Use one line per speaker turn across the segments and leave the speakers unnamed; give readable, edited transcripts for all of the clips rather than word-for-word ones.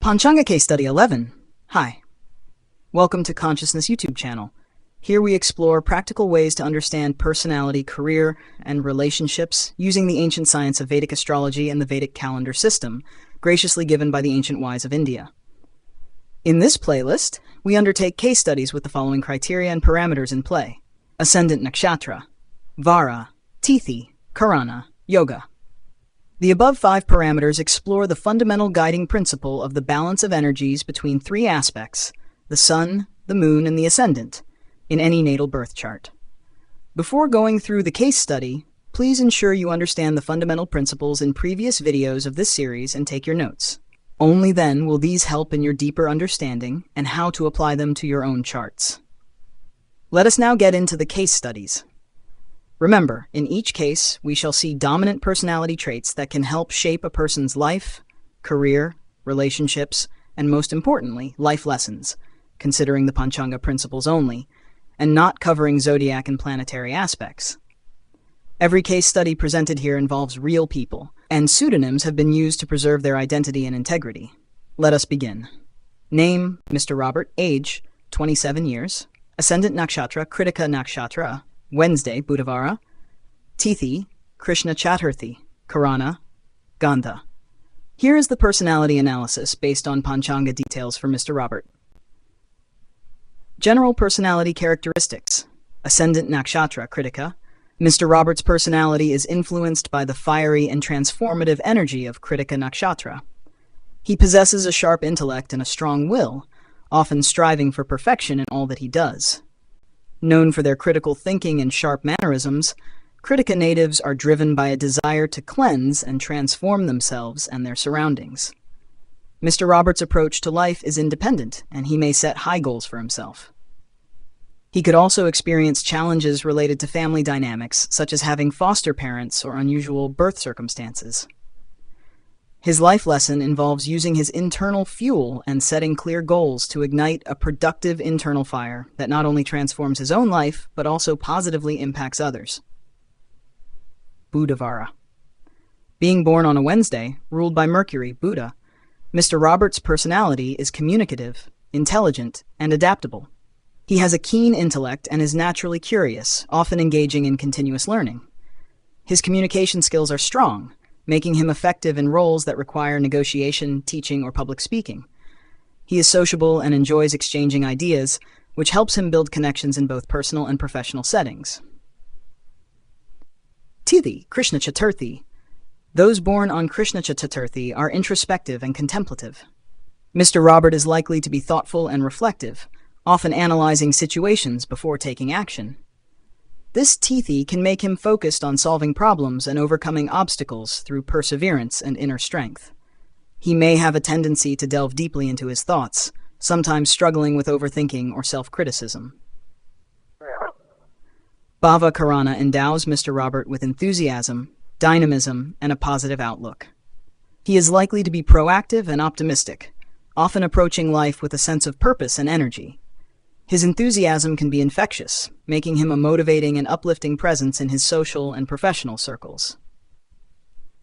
Panchanga Case Study 11. Hi. Welcome to Consciousness YouTube channel. Here we explore practical ways to understand personality, career, and relationships using the ancient science of Vedic astrology and the Vedic calendar system, graciously given by the ancient wise of India. In this playlist, we undertake case studies with the following criteria and parameters in play: Ascendant Nakshatra, Vara, Tithi, Karana, Yoga. The above 5 parameters explore the fundamental guiding principle of the balance of energies between 3 aspects, the sun, the moon, and the ascendant, in any natal birth chart. Before going through the case study, please ensure you understand the fundamental principles in previous videos of this series and take your notes. Only then will these help in your deeper understanding and how to apply them to your own charts. Let us now get into the case studies. Remember, in each case, we shall see dominant personality traits that can help shape a person's life, career, relationships, and most importantly, life lessons, considering the Panchanga principles only, and not covering zodiac and planetary aspects. Every case study presented here involves real people, and pseudonyms have been used to preserve their identity and integrity. Let us begin. Name, Mr. Robert. Age, 27 years. Ascendant Nakshatra, Krittika Nakshatra. Wednesday, Budhavara. Tithi, Krishna Chaturthi. Karana, Ganda. Here is the personality analysis based on Panchanga details for Mr. Robert. General personality characteristics. Ascendant Nakshatra, Krittika. Mr. Robert's personality is influenced by the fiery and transformative energy of Krittika Nakshatra. He possesses a sharp intellect and a strong will, often striving for perfection in all that he does. Known for their critical thinking and sharp mannerisms, Krittika natives are driven by a desire to cleanse and transform themselves and their surroundings. Mr. Robert's approach to life is independent, and he may set high goals for himself. He could also experience challenges related to family dynamics, such as having foster parents or unusual birth circumstances. His life lesson involves using his internal fuel and setting clear goals to ignite a productive internal fire that not only transforms his own life, but also positively impacts others. Budhavara. Being born on a Wednesday, ruled by Mercury, Buddha, Mr. Robert's personality is communicative, intelligent, and adaptable. He has a keen intellect and is naturally curious, often engaging in continuous learning. His communication skills are strong, making him effective in roles that require negotiation, teaching, or public speaking. He is sociable and enjoys exchanging ideas, which helps him build connections in both personal and professional settings. Tithi, Krishna Chaturthi. Those born on Krishna Chaturthi are introspective and contemplative. Mr. Robert is likely to be thoughtful and reflective, often analyzing situations before taking action. This Tithi can make him focused on solving problems and overcoming obstacles through perseverance and inner strength. He may have a tendency to delve deeply into his thoughts, sometimes struggling with overthinking or self-criticism. Bava Karana endows Mr. Robert with enthusiasm, dynamism, and a positive outlook. He is likely to be proactive and optimistic, often approaching life with a sense of purpose and energy. His enthusiasm can be infectious, making him a motivating and uplifting presence in his social and professional circles.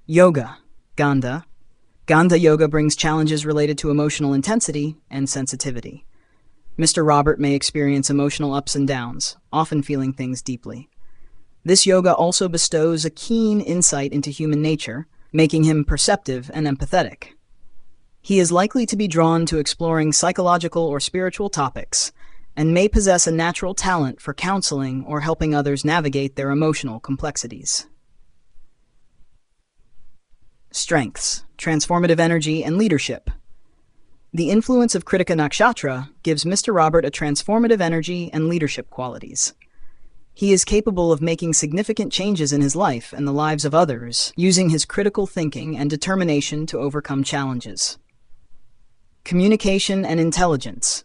Yoga, Ganda. Ganda Yoga brings challenges related to emotional intensity and sensitivity. Mr. Robert may experience emotional ups and downs, often feeling things deeply. This yoga also bestows a keen insight into human nature, making him perceptive and empathetic. He is likely to be drawn to exploring psychological or spiritual topics, and may possess a natural talent for counseling or helping others navigate their emotional complexities. Strengths, transformative energy, and leadership. The influence of Krittika Nakshatra gives Mr. Robert a transformative energy and leadership qualities. He is capable of making significant changes in his life and the lives of others, using his critical thinking and determination to overcome challenges. Communication and intelligence.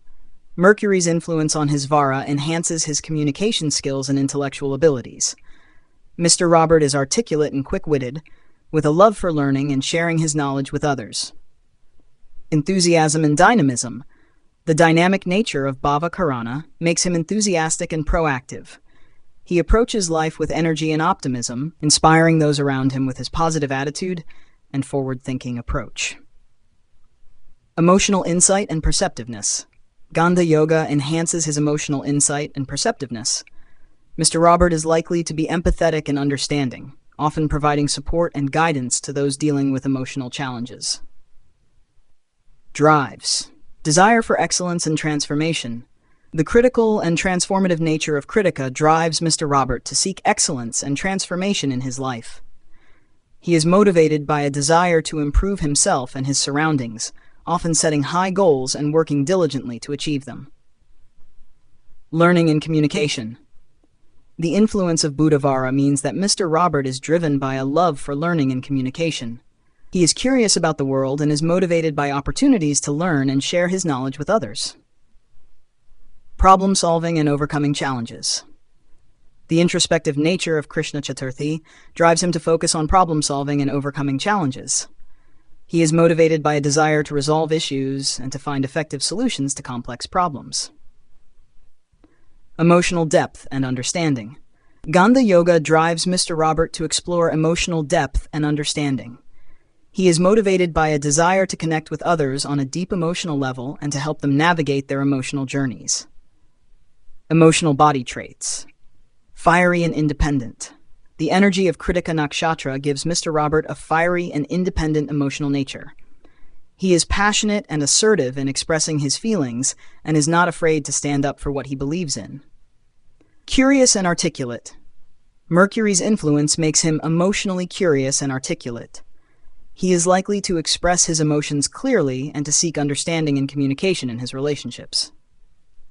Mercury's influence on his Vara enhances his communication skills and intellectual abilities. Mr. Robert is articulate and quick-witted, with a love for learning and sharing his knowledge with others. Enthusiasm and dynamism. The dynamic nature of Bava Karana makes him enthusiastic and proactive. He approaches life with energy and optimism, inspiring those around him with his positive attitude and forward-thinking approach. Emotional insight and perceptiveness. Ganda Yoga enhances his emotional insight and perceptiveness. Mr. Robert is likely to be empathetic and understanding, often providing support and guidance to those dealing with emotional challenges. Drives. Desire for excellence and transformation. The critical and transformative nature of Krittika drives Mr. Robert to seek excellence and transformation in his life. He is motivated by a desire to improve himself and his surroundings, often setting high goals and working diligently to achieve them. Learning and communication. The influence of Budhavara means that Mr. Robert is driven by a love for learning and communication. He is curious about the world and is motivated by opportunities to learn and share his knowledge with others. Problem-solving and overcoming challenges. The introspective nature of Krishna Chaturthi drives him to focus on problem-solving and overcoming challenges. He is motivated by a desire to resolve issues and to find effective solutions to complex problems. Emotional depth and understanding. Ganda Yoga drives Mr. Robert to explore emotional depth and understanding. He is motivated by a desire to connect with others on a deep emotional level and to help them navigate their emotional journeys. Emotional body traits. Fiery and independent. The energy of Krittika Nakshatra gives Mr. Robert a fiery and independent emotional nature. He is passionate and assertive in expressing his feelings and is not afraid to stand up for what he believes in. Curious and articulate. Mercury's influence makes him emotionally curious and articulate. He is likely to express his emotions clearly and to seek understanding and communication in his relationships.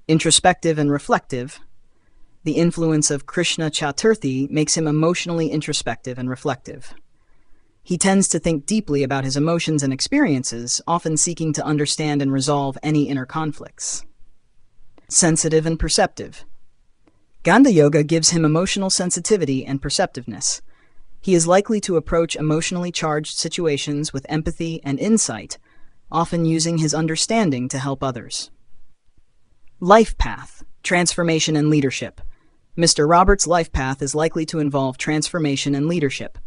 Introspective and reflective. The influence of Krishna Chaturthi makes him emotionally introspective and reflective. He tends to think deeply about his emotions and experiences, often seeking to understand and resolve any inner conflicts. Sensitive and perceptive. Ganda Yoga gives him emotional sensitivity and perceptiveness. He is likely to approach emotionally charged situations with empathy and insight, often using his understanding to help others. Life path, transformation and leadership. Mr. Robert's life path is likely to involve transformation and leadership.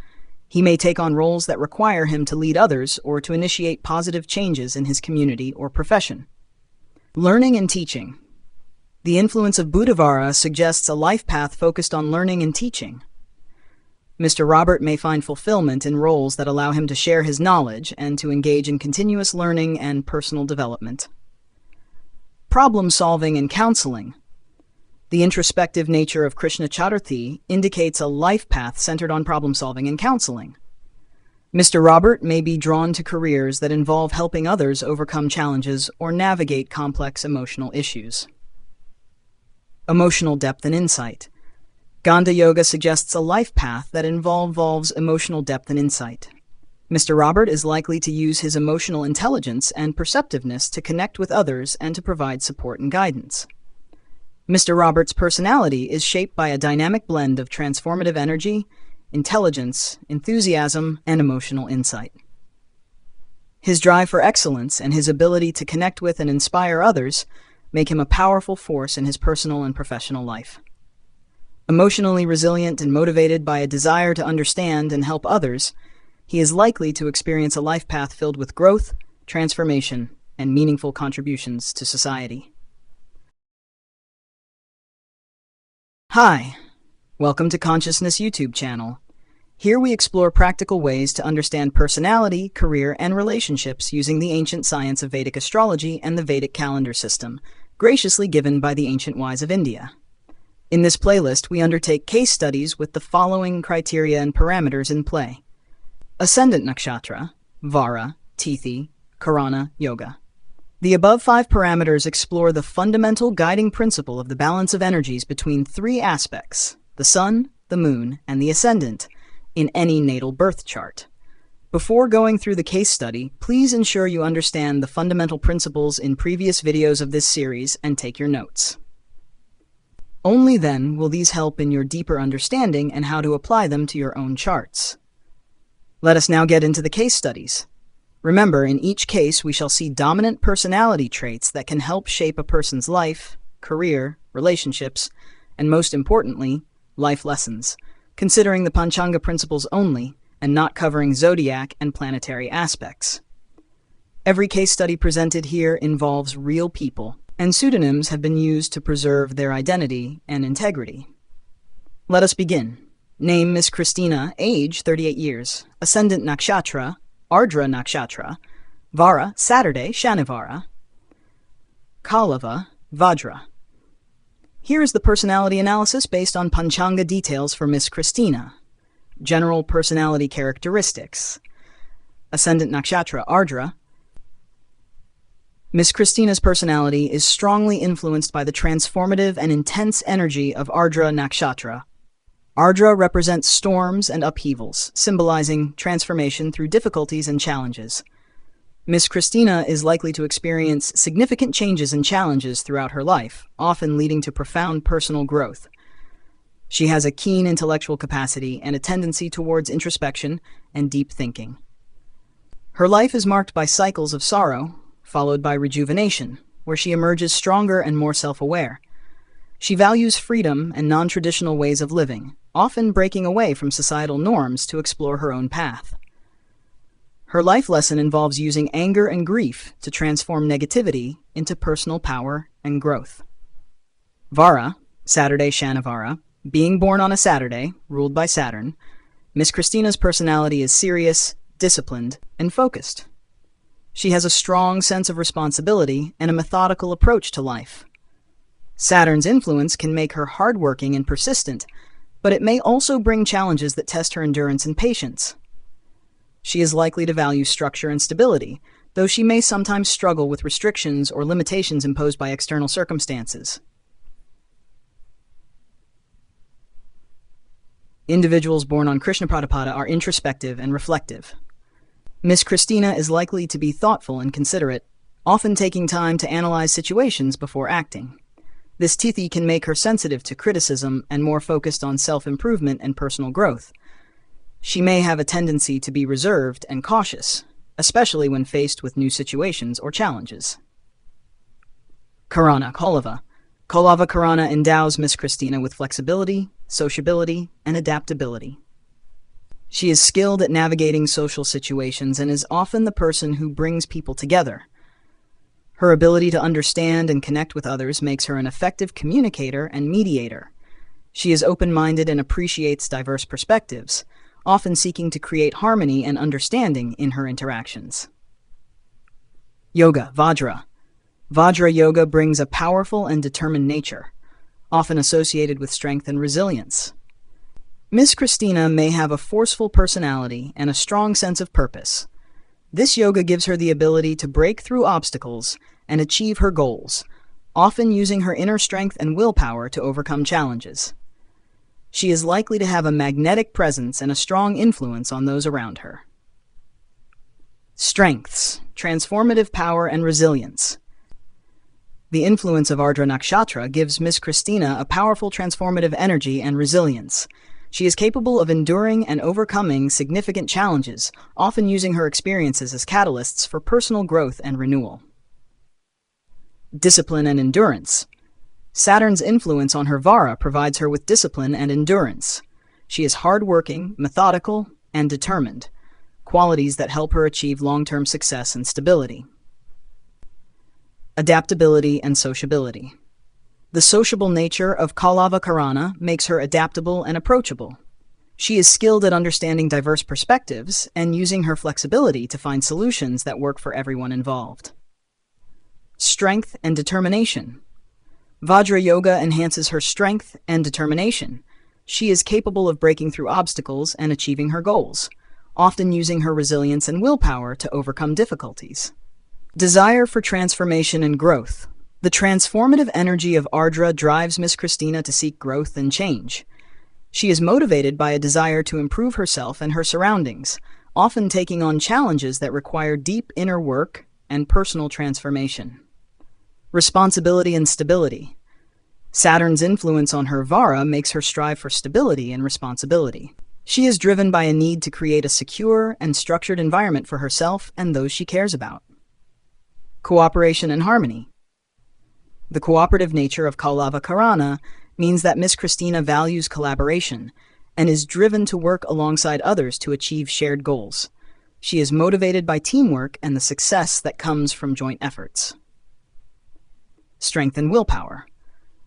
He may take on roles that require him to lead others or to initiate positive changes in his community or profession. Learning and teaching. The influence of Budhavara suggests a life path focused on learning and teaching. Mr. Robert may find fulfillment in roles that allow him to share his knowledge and to engage in continuous learning and personal development. Problem-solving and counseling. The introspective nature of Krishna Chaturthi indicates a life path centered on problem-solving and counseling. Mr. Robert may be drawn to careers that involve helping others overcome challenges or navigate complex emotional issues. Emotional depth and insight. Ganda Yoga suggests a life path that involves emotional depth and insight. Mr. Robert is likely to use his emotional intelligence and perceptiveness to connect with others and to provide support and guidance. Mr. Robert's personality is shaped by a dynamic blend of transformative energy, intelligence, enthusiasm, and emotional insight. His drive for excellence and his ability to connect with and inspire others make him a powerful force in his personal and professional life. Emotionally resilient and motivated by a desire to understand and help others, he is likely to experience a life path filled with growth, transformation, and meaningful contributions to society. Hi, welcome to Consciousness YouTube channel. Here we explore practical ways to understand personality, career, and relationships using the ancient science of Vedic astrology and the Vedic calendar system, graciously given by the ancient wise of India. In this playlist, we undertake case studies with the following criteria and parameters in play. Ascendant Nakshatra, Vara, Tithi, Karana, Yoga. The above 5 parameters explore the fundamental guiding principle of the balance of energies between 3 aspects, the sun, the moon, and the ascendant, in any natal birth chart. Before going through the case study, please ensure you understand the fundamental principles in previous videos of this series and take your notes. Only then will these help in your deeper understanding and how to apply them to your own charts. Let us now get into the case studies. Remember, in each case we shall see dominant personality traits that can help shape a person's life, career, relationships, and most importantly, life lessons, considering the Panchanga principles only and not covering zodiac and planetary aspects. Every case study presented here involves real people, and pseudonyms have been used to preserve their identity and integrity. Let us begin. Name: Miss Christina, age 38 years, Ascendant Nakshatra, Ardra Nakshatra, Vara, Saturday, Shanivara, Kalava, Vajra. Here is the personality analysis based on Panchanga details for Miss Christina. General personality characteristics. Ascendant Nakshatra, Ardra. Miss Christina's personality is strongly influenced by the transformative and intense energy of Ardra Nakshatra. Ardra represents storms and upheavals, symbolizing transformation through difficulties and challenges. Miss Christina is likely to experience significant changes and challenges throughout her life, often leading to profound personal growth. She has a keen intellectual capacity and a tendency towards introspection and deep thinking. Her life is marked by cycles of sorrow, followed by rejuvenation, where she emerges stronger and more self-aware. She values freedom and non-traditional ways of living, often breaking away from societal norms to explore her own path. Her life lesson involves using anger and grief to transform negativity into personal power and growth. Vara, Saturday Shanivara. Being born on a Saturday, ruled by Saturn, Miss Christina's personality is serious, disciplined, and focused. She has a strong sense of responsibility and a methodical approach to life. Saturn's influence can make her hardworking and persistent, but it may also bring challenges that test her endurance and patience. She is likely to value structure and stability, though she may sometimes struggle with restrictions or limitations imposed by external circumstances. Individuals born on Krishna Pratipada are introspective and reflective. Miss Christina is likely to be thoughtful and considerate, often taking time to analyze situations before acting. This Tithi can make her sensitive to criticism and more focused on self-improvement and personal growth. She may have a tendency to be reserved and cautious, especially when faced with new situations or challenges. Karana, Kalava. Bava Karana endows Miss Christina with flexibility, sociability, and adaptability. She is skilled at navigating social situations and is often the person who brings people together. Her ability to understand and connect with others makes her an effective communicator and mediator. She is open-minded and appreciates diverse perspectives, often seeking to create harmony and understanding in her interactions. Yoga, Vajra. Vajra Yoga brings a powerful and determined nature, often associated with strength and resilience. Miss Christina may have a forceful personality and a strong sense of purpose. This yoga gives her the ability to break through obstacles and achieve her goals, often using her inner strength and willpower to overcome challenges. She is likely to have a magnetic presence and a strong influence on those around her. Strengths: transformative power and resilience. The influence of Ardra Nakshatra gives Miss Christina a powerful transformative energy and resilience. She is capable of enduring and overcoming significant challenges, often using her experiences as catalysts for personal growth and renewal. Discipline and endurance. Saturn's influence on her Vara provides her with discipline and endurance. She is hardworking, methodical, and determined, qualities that help her achieve long-term success and stability. Adaptability and sociability. The sociable nature of Bava Karana makes her adaptable and approachable. She is skilled at understanding diverse perspectives and using her flexibility to find solutions that work for everyone involved. Strength and determination. Vajra Yoga enhances her strength and determination. She is capable of breaking through obstacles and achieving her goals, often using her resilience and willpower to overcome difficulties. Desire for transformation and growth. The transformative energy of Ardra drives Miss Christina to seek growth and change. She is motivated by a desire to improve herself and her surroundings, often taking on challenges that require deep inner work and personal transformation. Responsibility and stability. Saturn's influence on her Vara makes her strive for stability and responsibility. She is driven by a need to create a secure and structured environment for herself and those she cares about. Cooperation and harmony. The cooperative nature of Bava Karana means that Miss Christina values collaboration and is driven to work alongside others to achieve shared goals. She is motivated by teamwork and the success that comes from joint efforts. Strength and willpower.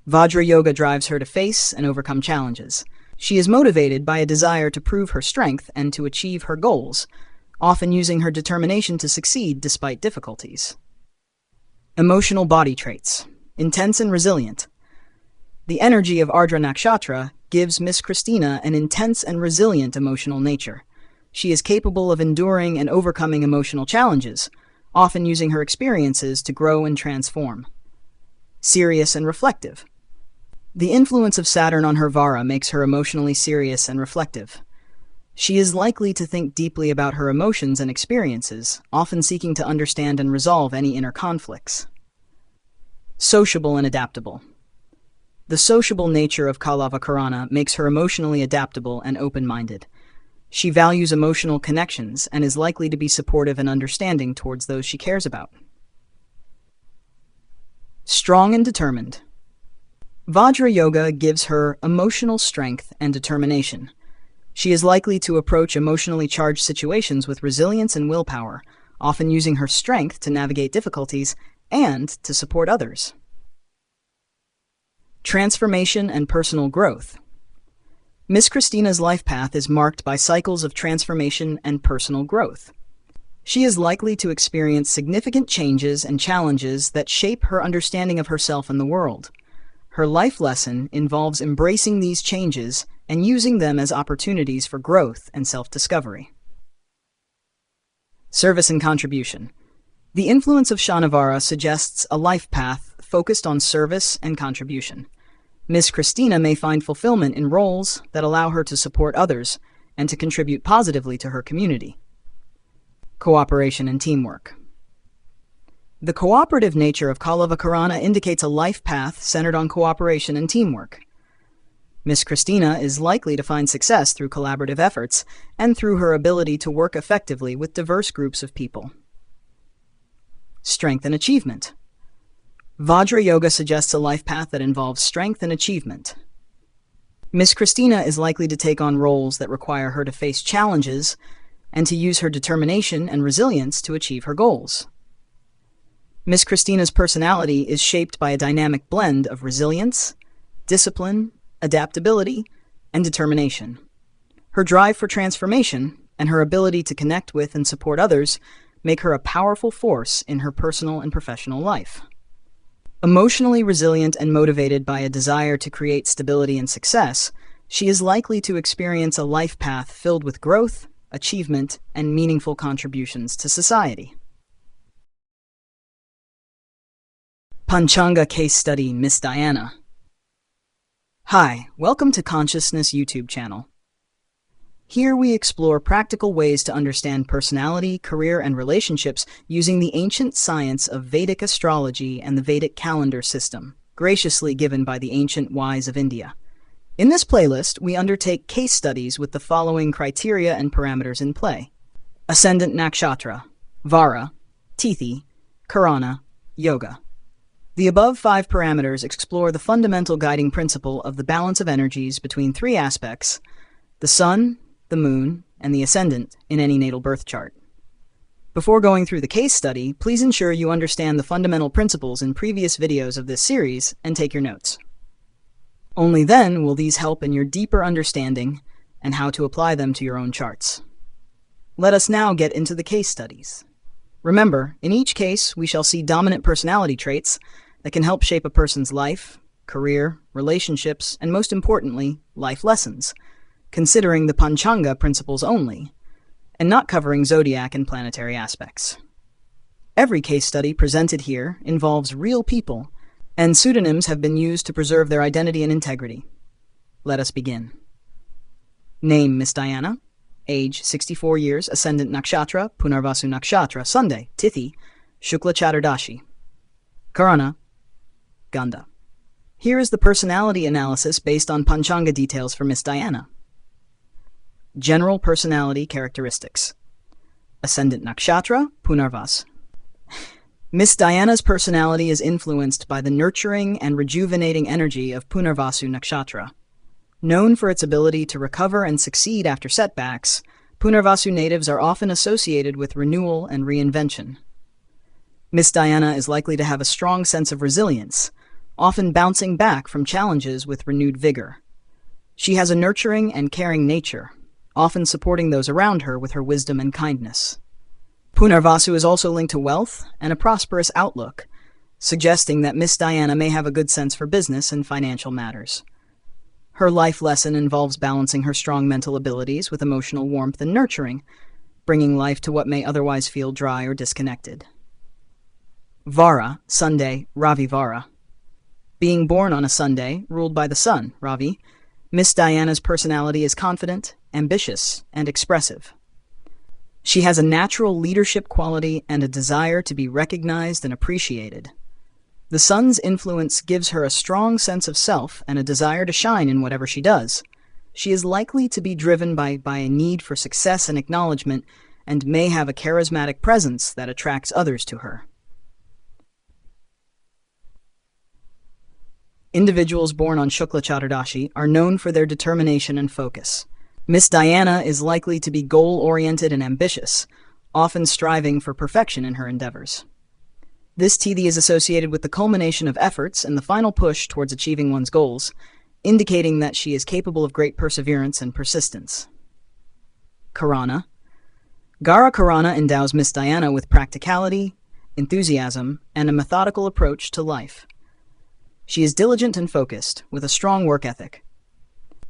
Vajra Yoga drives her to face and overcome challenges. She is motivated by a desire to prove her strength and to achieve her goals, often using her determination to succeed despite difficulties. Emotional body traits. Intense and resilient. The energy of Ardra Nakshatra gives Miss Christina an intense and resilient emotional nature. She is capable of enduring and overcoming emotional challenges, often using her experiences to grow and transform. Serious and reflective. The influence of Saturn on her Vara makes her emotionally serious and reflective. She is likely to think deeply about her emotions and experiences, often seeking to understand and resolve any inner conflicts. Sociable and adaptable. The sociable nature of Bava Karana makes her emotionally adaptable and open-minded. She values emotional connections and is likely to be supportive and understanding towards those she cares about. Strong and determined. Vajra Yoga gives her emotional strength and determination. She is likely to approach emotionally charged situations with resilience and willpower, often using her strength to navigate difficulties and to support others. Transformation and personal growth. Miss Christina's life path is marked by cycles of transformation and personal growth. She is likely to experience significant changes and challenges that shape her understanding of herself and the world. Her life lesson involves embracing these changes and using them as opportunities for growth and self-discovery. Service and contribution. The influence of Shanavara suggests a life path focused on service and contribution. Miss Christina may find fulfillment in roles that allow her to support others and to contribute positively to her community. Cooperation and teamwork. The cooperative nature of Bava Karana indicates a life path centered on cooperation and teamwork. Miss Christina is likely to find success through collaborative efforts and through her ability to work effectively with diverse groups of people. Strength and achievement. Vajra Yoga suggests a life path that involves strength and achievement. Miss Christina is likely to take on roles that require her to face challenges and to use her determination and resilience to achieve her goals. Miss Christina's personality is shaped by a dynamic blend of resilience, discipline, adaptability, and determination. Her drive for transformation and her ability to connect with and support others make her a powerful force in her personal and professional life. Emotionally resilient and motivated by a desire to create stability and success, she is likely to experience a life path filled with growth, achievement, and meaningful contributions to society. Panchanga Case Study, Miss Diana. Hi, welcome to Consciousness YouTube channel. Here we explore practical ways to understand personality, career, and relationships using the ancient science of Vedic astrology and the Vedic calendar system, graciously given by the ancient wise of India. In this playlist, we undertake case studies with the following criteria and parameters in play: Ascendant Nakshatra, Vara, Tithi, Karana, Yoga. The above 5 parameters explore the fundamental guiding principle of the balance of energies between 3 aspects: the sun, the moon, and the ascendant in any natal birth chart. Before going through the case study, please ensure you understand the fundamental principles in previous videos of this series and take your notes. Only then will these help in your deeper understanding and how to apply them to your own charts. Let us now get into the case studies. Remember, in each case, we shall see dominant personality traits that can help shape a person's life, career, relationships, and most importantly, life lessons, considering the Panchanga principles only, and not covering zodiac and planetary aspects. Every case study presented here involves real people, and pseudonyms have been used to preserve their identity and integrity. Let us begin. Name: Miss Diana. Age: 64 years, Ascendant Nakshatra, Punarvasu Nakshatra, Sunday, Tithi, Shukla Chaturdashi. Karana, Ganda. Here is the personality analysis based on Panchanga details for Miss Diana. General personality characteristics. Ascendant Nakshatra, Punarvas. Miss Diana's personality is influenced by the nurturing and rejuvenating energy of Punarvasu Nakshatra. Known for its ability to recover and succeed after setbacks, Punarvasu natives are often associated with renewal and reinvention. Miss Diana is likely to have a strong sense of resilience, often bouncing back from challenges with renewed vigor. She has a nurturing and caring nature, often supporting those around her with her wisdom and kindness. Punarvasu is also linked to wealth and a prosperous outlook, suggesting that Miss Diana may have a good sense for business and financial matters. Her life lesson involves balancing her strong mental abilities with emotional warmth and nurturing, bringing life to what may otherwise feel dry or disconnected. Vara, Sunday, Ravi Vara. Being born on a Sunday, ruled by the sun, Ravi, Miss Diana's personality is confident, ambitious, and expressive. She has a natural leadership quality and a desire to be recognized and appreciated. The sun's influence gives her a strong sense of self and a desire to shine in whatever she does. She is likely to be driven by a need for success and acknowledgement, and may have a charismatic presence that attracts others to her. Individuals born on Shukla Chaturdashi are known for their determination and focus. Miss Diana is likely to be goal-oriented and ambitious, often striving for perfection in her endeavors. This Tithi is associated with the culmination of efforts and the final push towards achieving one's goals, indicating that she is capable of great perseverance and persistence. Karana. Gara Karana endows Miss Diana with practicality, enthusiasm, and a methodical approach to life. She is diligent and focused, with a strong work ethic.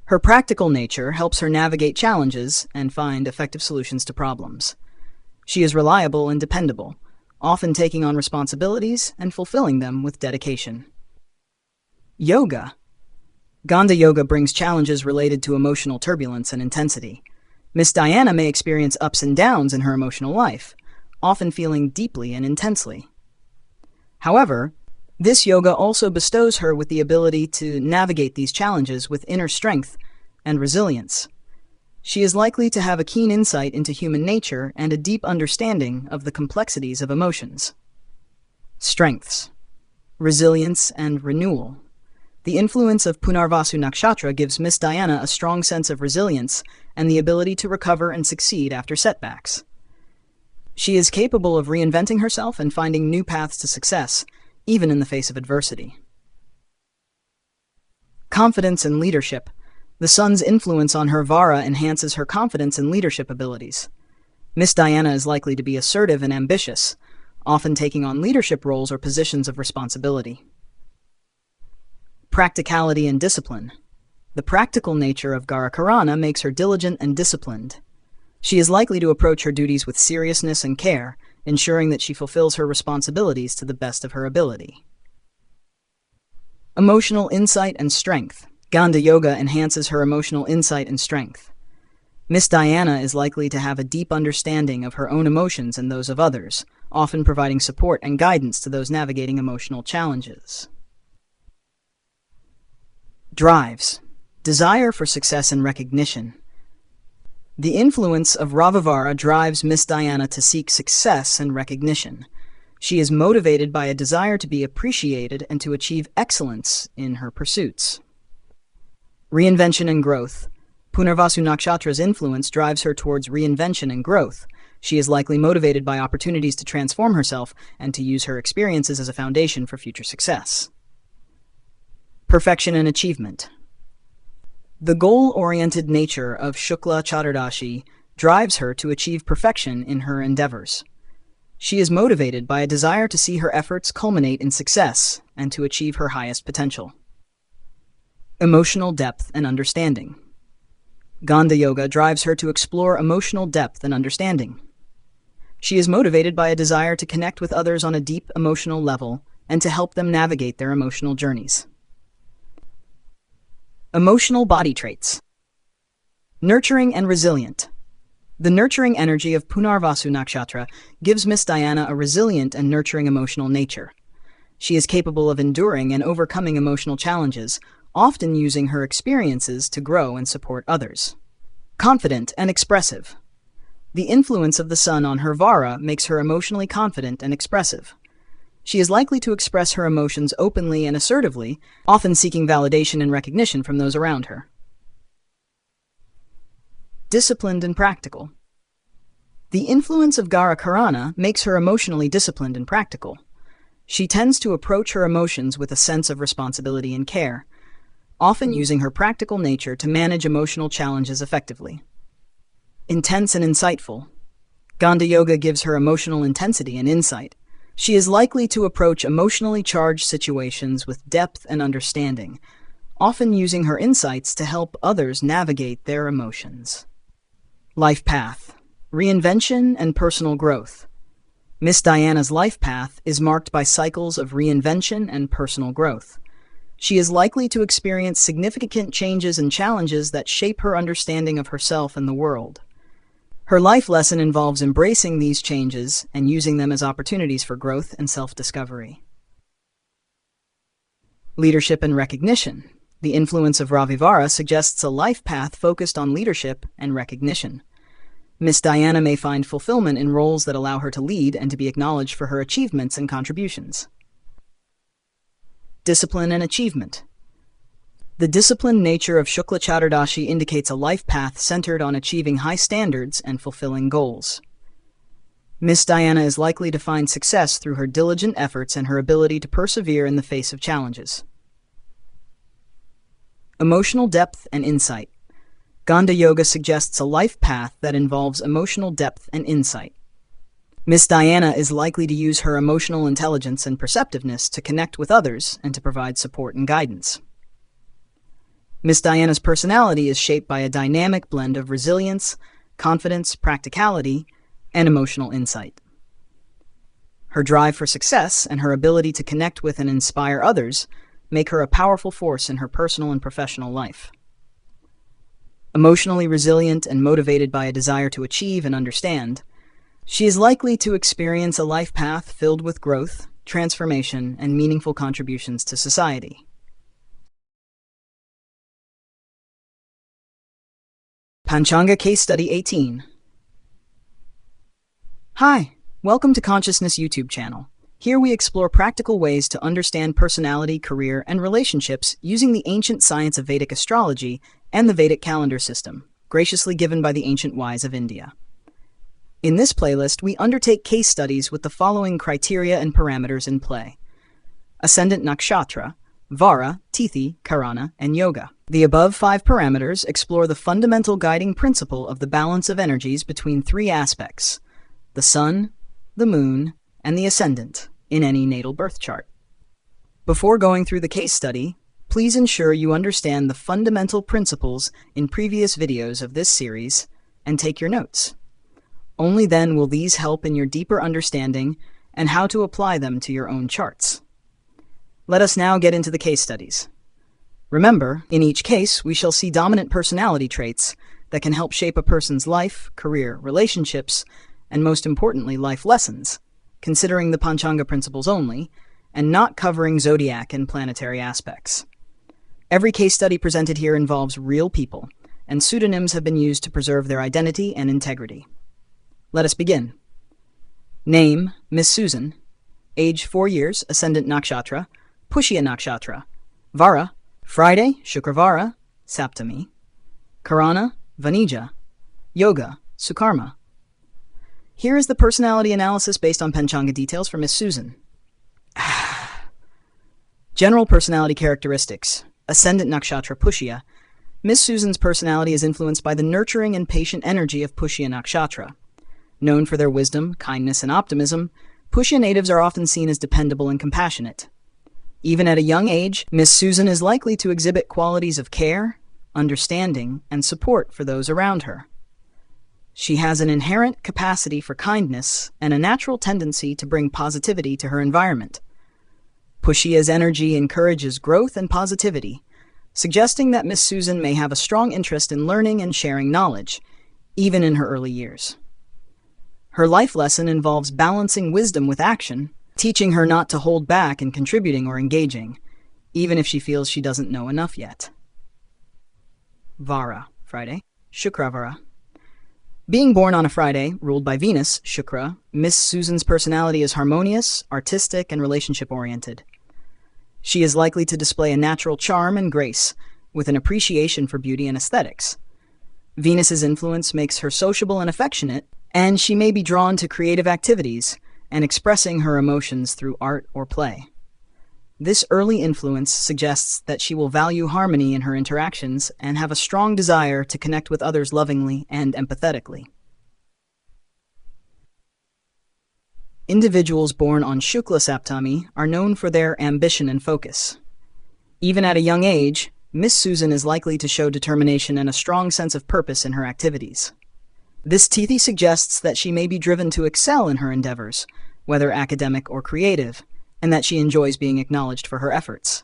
Her practical nature helps her navigate challenges and find effective solutions to problems. She is reliable and dependable, often taking on responsibilities and fulfilling them with dedication. Yoga. Ganda Yoga brings challenges related to emotional turbulence and intensity. Miss Diana may experience ups and downs in her emotional life, often feeling deeply and intensely. However, this yoga also bestows her with the ability to navigate these challenges with inner strength and resilience. She is likely to have a keen insight into human nature and a deep understanding of the complexities of emotions. Strengths. Resilience and renewal. The influence of Punarvasu Nakshatra gives Miss Diana a strong sense of resilience and the ability to recover and succeed after setbacks. She is capable of reinventing herself and finding new paths to success, even in the face of adversity. Confidence and leadership. The sun's influence on her Vara enhances her confidence and leadership abilities. Miss Diana is likely to be assertive and ambitious, often taking on leadership roles or positions of responsibility. Practicality and discipline. The practical nature of Gara Karana makes her diligent and disciplined. She is likely to approach her duties with seriousness and care, ensuring that she fulfills her responsibilities to the best of her ability. Emotional insight and strength. Ganda Yoga enhances her emotional insight and strength. Miss Diana is likely to have a deep understanding of her own emotions and those of others, often providing support and guidance to those navigating emotional challenges. Drives. Desire for success and recognition. The influence of Ravivara drives Miss Diana to seek success and recognition. She is motivated by a desire to be appreciated and to achieve excellence in her pursuits. Reinvention and growth. Punarvasu Nakshatra's influence drives her towards reinvention and growth. She is likely motivated by opportunities to transform herself and to use her experiences as a foundation for future success. Perfection and achievement. The goal-oriented nature of Shukla Chaturdashi drives her to achieve perfection in her endeavors. She is motivated by a desire to see her efforts culminate in success and to achieve her highest potential. Emotional depth and understanding. Ganda Yoga drives her to explore emotional depth and understanding. She is motivated by a desire to connect with others on a deep emotional level and to help them navigate their emotional journeys. Emotional body traits. Nurturing and resilient. The nurturing energy of Punarvasu Nakshatra gives Miss Diana a resilient and nurturing emotional nature. She is capable of enduring and overcoming emotional challenges, often using her experiences to grow and support others. Confident and expressive. The influence of the sun on her Vara makes her emotionally confident and expressive. She is likely to express her emotions openly and assertively, often seeking validation and recognition from those around her. Disciplined and practical. The influence of Bava Karana makes her emotionally disciplined and practical. She tends to approach her emotions with a sense of responsibility and care, often using her practical nature to manage emotional challenges effectively. Intense and insightful. Ganda Yoga gives her emotional intensity and insight. She is likely to approach emotionally charged situations with depth and understanding, often using her insights to help others navigate their emotions. Life path. Reinvention and personal growth. Miss Diana's life path is marked by cycles of reinvention and personal growth. She is likely to experience significant changes and challenges that shape her understanding of herself and the world. Her life lesson involves embracing these changes and using them as opportunities for growth and self-discovery. Leadership and recognition. The influence of Vara suggests a life path focused on leadership and recognition. Miss Diana may find fulfillment in roles that allow her to lead and to be acknowledged for her achievements and contributions. Discipline and achievement. The disciplined nature of Shukla Chaturdashi indicates a life path centered on achieving high standards and fulfilling goals. Miss Diana is likely to find success through her diligent efforts and her ability to persevere in the face of challenges. Emotional depth and insight. Ganda Yoga suggests a life path that involves emotional depth and insight. Miss Diana is likely to use her emotional intelligence and perceptiveness to connect with others and to provide support and guidance. Miss Diana's personality is shaped by a dynamic blend of resilience, confidence, practicality, and emotional insight. Her drive for success and her ability to connect with and inspire others make her a powerful force in her personal and professional life. Emotionally resilient and motivated by a desire to achieve and understand, she is likely to experience a life path filled with growth, transformation, and meaningful contributions to society. Panchanga Case Study 18. Hi, welcome to Consciousness YouTube channel. Here we explore practical ways to understand personality, career, and relationships using the ancient science of Vedic astrology and the Vedic calendar system, graciously given by the ancient wise of India. In this playlist, we undertake case studies with the following criteria and parameters in play: Ascendant Nakshatra, Vara, Tithi, Karana, and Yoga. The above 5 parameters explore the fundamental guiding principle of the balance of energies between 3 aspects: the sun, the moon, and the ascendant in any natal birth chart. Before going through the case study, please ensure you understand the fundamental principles in previous videos of this series and take your notes. Only then will these help in your deeper understanding and how to apply them to your own charts. Let us now get into the case studies. Remember, in each case, we shall see dominant personality traits that can help shape a person's life, career, relationships, and most importantly, life lessons, considering the Panchanga principles only, and not covering zodiac and planetary aspects. Every case study presented here involves real people, and pseudonyms have been used to preserve their identity and integrity. Let us begin. Name: Miss Susan. Age: 4 years, Ascendant Nakshatra, Pushya Nakshatra. Vara: Friday, Shukravara, Saptami. Karana: Vanija. Yoga: Sukarma. Here is the personality analysis based on Panchanga details for Miss Susan. General personality characteristics. Ascendant Nakshatra Pushya. Miss Susan's personality is influenced by the nurturing and patient energy of Pushya Nakshatra. Known for their wisdom, kindness, and optimism, Pushya natives are often seen as dependable and compassionate. Even at a young age, Miss Susan is likely to exhibit qualities of care, understanding, and support for those around her. She has an inherent capacity for kindness and a natural tendency to bring positivity to her environment. Pushya's energy encourages growth and positivity, suggesting that Miss Susan may have a strong interest in learning and sharing knowledge, even in her early years. Her life lesson involves balancing wisdom with action, teaching her not to hold back in contributing or engaging, even if she feels she doesn't know enough yet. Vara, Friday, Shukravara. Being born on a Friday, ruled by Venus, Shukra, Miss Susan's personality is harmonious, artistic, and relationship-oriented. She is likely to display a natural charm and grace, with an appreciation for beauty and aesthetics. Venus's influence makes her sociable and affectionate, And she may be drawn to creative activities and expressing her emotions through art or play. This early influence suggests that she will value harmony in her interactions and have a strong desire to connect with others lovingly and empathetically. Individuals born on Shukla Saptami are known for their ambition and focus. Even at a young age, Miss Susan is likely to show determination and a strong sense of purpose in her activities. This Tithi suggests that she may be driven to excel in her endeavors, whether academic or creative, and that she enjoys being acknowledged for her efforts.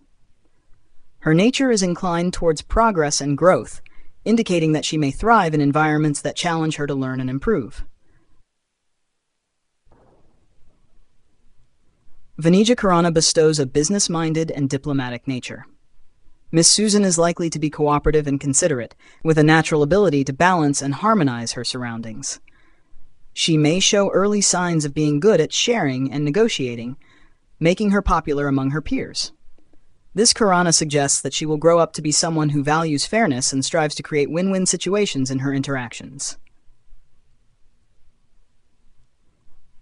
Her nature is inclined towards progress and growth, indicating that she may thrive in environments that challenge her to learn and improve. Vedic Karana bestows a business-minded and diplomatic nature. Miss Susan is likely to be cooperative and considerate, with a natural ability to balance and harmonize her surroundings. She may show early signs of being good at sharing and negotiating, making her popular among her peers. This Karana suggests that she will grow up to be someone who values fairness and strives to create win-win situations in her interactions.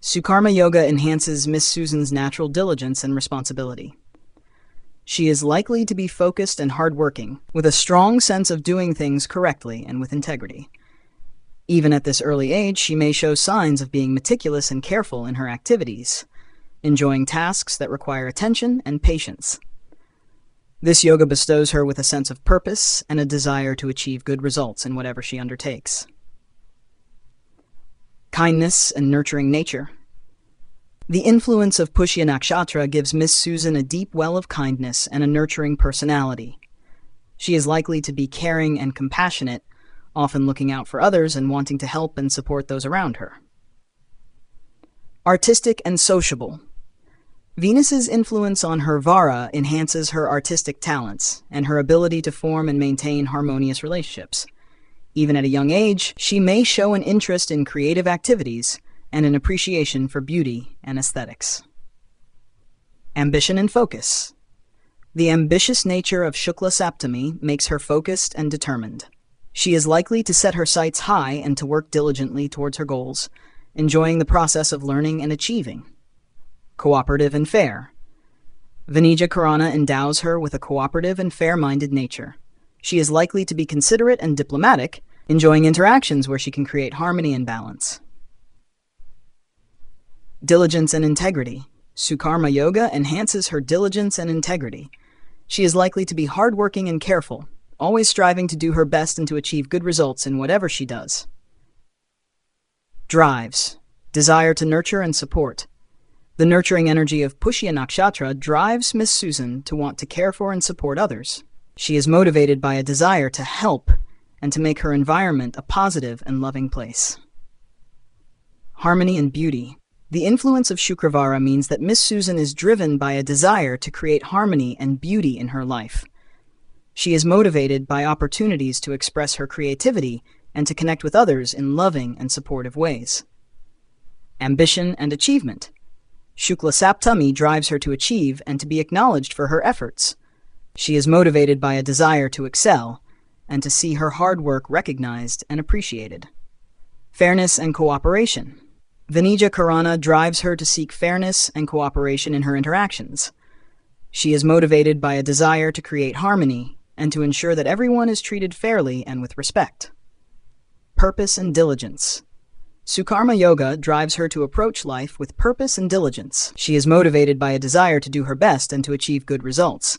Sukarma Yoga enhances Miss Susan's natural diligence and responsibility. She is likely to be focused and hardworking, with a strong sense of doing things correctly and with integrity. Even at this early age, she may show signs of being meticulous and careful in her activities, enjoying tasks that require attention and patience. This yoga bestows her with a sense of purpose and a desire to achieve good results in whatever she undertakes. Kindness and nurturing nature. The influence of Pushya Nakshatra gives Miss Susan a deep well of kindness and a nurturing personality. She is likely to be caring and compassionate, often looking out for others and wanting to help and support those around her. Artistic and sociable. Venus's influence on her Vara enhances her artistic talents and her ability to form and maintain harmonious relationships. Even at a young age, she may show an interest in creative activities and an appreciation for beauty and aesthetics. Ambition and focus. The ambitious nature of Shukla Saptami makes her focused and determined. She is likely to set her sights high and to work diligently towards her goals, enjoying the process of learning and achieving. Cooperative and fair. Vanija Karana endows her with a cooperative and fair-minded nature. She is likely to be considerate and diplomatic, enjoying interactions where she can create harmony and balance. Diligence and integrity. Sukarma Yoga enhances her diligence and integrity. She is likely to be hardworking and careful, always striving to do her best and to achieve good results in whatever she does. Drives. Desire to nurture and support. The nurturing energy of Pushya Nakshatra drives Miss Susan to want to care for and support others. She is motivated by a desire to help and to make her environment a positive and loving place. Harmony and beauty. The influence of Shukravara means that Miss Susan is driven by a desire to create harmony and beauty in her life. She is motivated by opportunities to express her creativity and to connect with others in loving and supportive ways. Ambition and achievement. Shukla Saptami drives her to achieve and to be acknowledged for her efforts. She is motivated by a desire to excel and to see her hard work recognized and appreciated. Fairness and cooperation. Vanija Karana drives her to seek fairness and cooperation in her interactions. She is motivated by a desire to create harmony and to ensure that everyone is treated fairly and with respect. Purpose and diligence. Sukarma Yoga drives her to approach life with purpose and diligence. She is motivated by a desire to do her best and to achieve good results,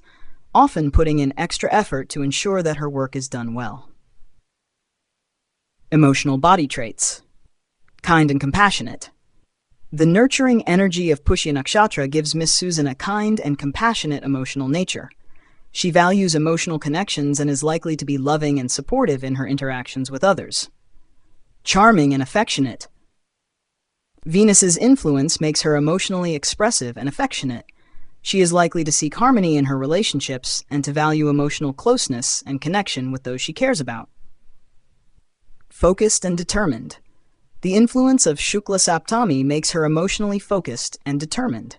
often putting in extra effort to ensure that her work is done well. Emotional body traits. Kind and compassionate. The nurturing energy of Pushya Nakshatra gives Miss Susan a kind and compassionate emotional nature. She values emotional connections and is likely to be loving and supportive in her interactions with others. Charming and affectionate. Venus's influence makes her emotionally expressive and affectionate. She is likely to seek harmony in her relationships and to value emotional closeness and connection with those she cares about. Focused and determined. The influence of Shukla Saptami makes her emotionally focused and determined.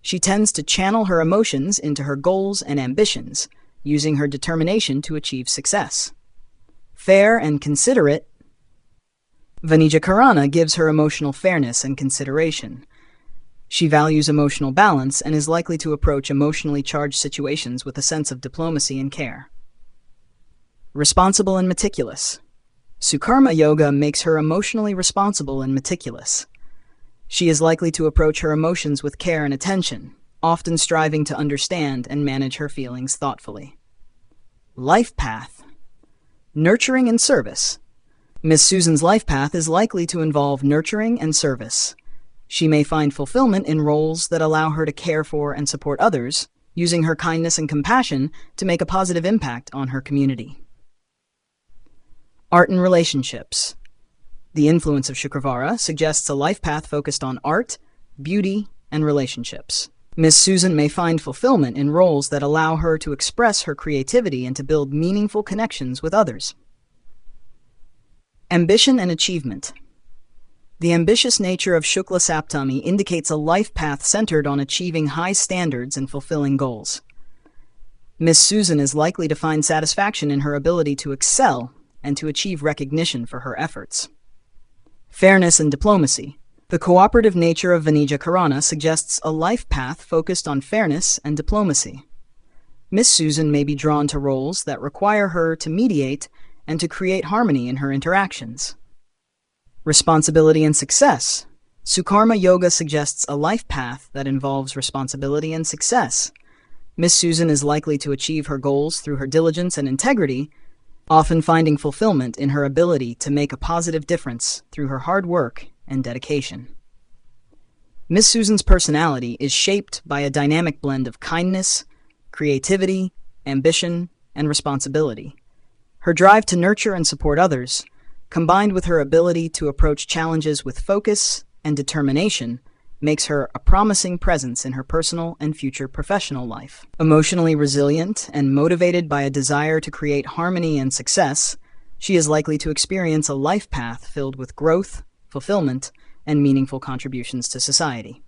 She tends to channel her emotions into her goals and ambitions, using her determination to achieve success. Fair and considerate. Bava Karana gives her emotional fairness and consideration. She values emotional balance and is likely to approach emotionally charged situations with a sense of diplomacy and care. Responsible and meticulous. Karana Yoga makes her emotionally responsible and meticulous. She is likely to approach her emotions with care and attention, often striving to understand and manage her feelings thoughtfully. Life path. Nurturing and service. Miss Susan's life path is likely to involve nurturing and service. She may find fulfillment in roles that allow her to care for and support others, using her kindness and compassion to make a positive impact on her community. Art and relationships. The influence of Vara suggests a life path focused on art, beauty, and relationships. Miss Susan may find fulfillment in roles that allow her to express her creativity and to build meaningful connections with others. Ambition and achievement. The ambitious nature of Shukla Saptami indicates a life path centered on achieving high standards and fulfilling goals. Miss Susan is likely to find satisfaction in her ability to excel and to achieve recognition for her efforts. Fairness and diplomacy. The cooperative nature of Bava Karana suggests a life path focused on fairness and diplomacy. Miss Susan may be drawn to roles that require her to mediate and to create harmony in her interactions. Responsibility and success. Karana Yoga suggests a life path that involves responsibility and success. Miss Susan is likely to achieve her goals through her diligence and integrity, often finding fulfillment in her ability to make a positive difference through her hard work and dedication. Miss Susan's personality is shaped by a dynamic blend of kindness, creativity, ambition, and responsibility. Her drive to nurture and support others, combined with her ability to approach challenges with focus and determination, makes her a promising presence in her personal and future professional life. Emotionally resilient and motivated by a desire to create harmony and success, she is likely to experience a life path filled with growth, fulfillment, and meaningful contributions to society.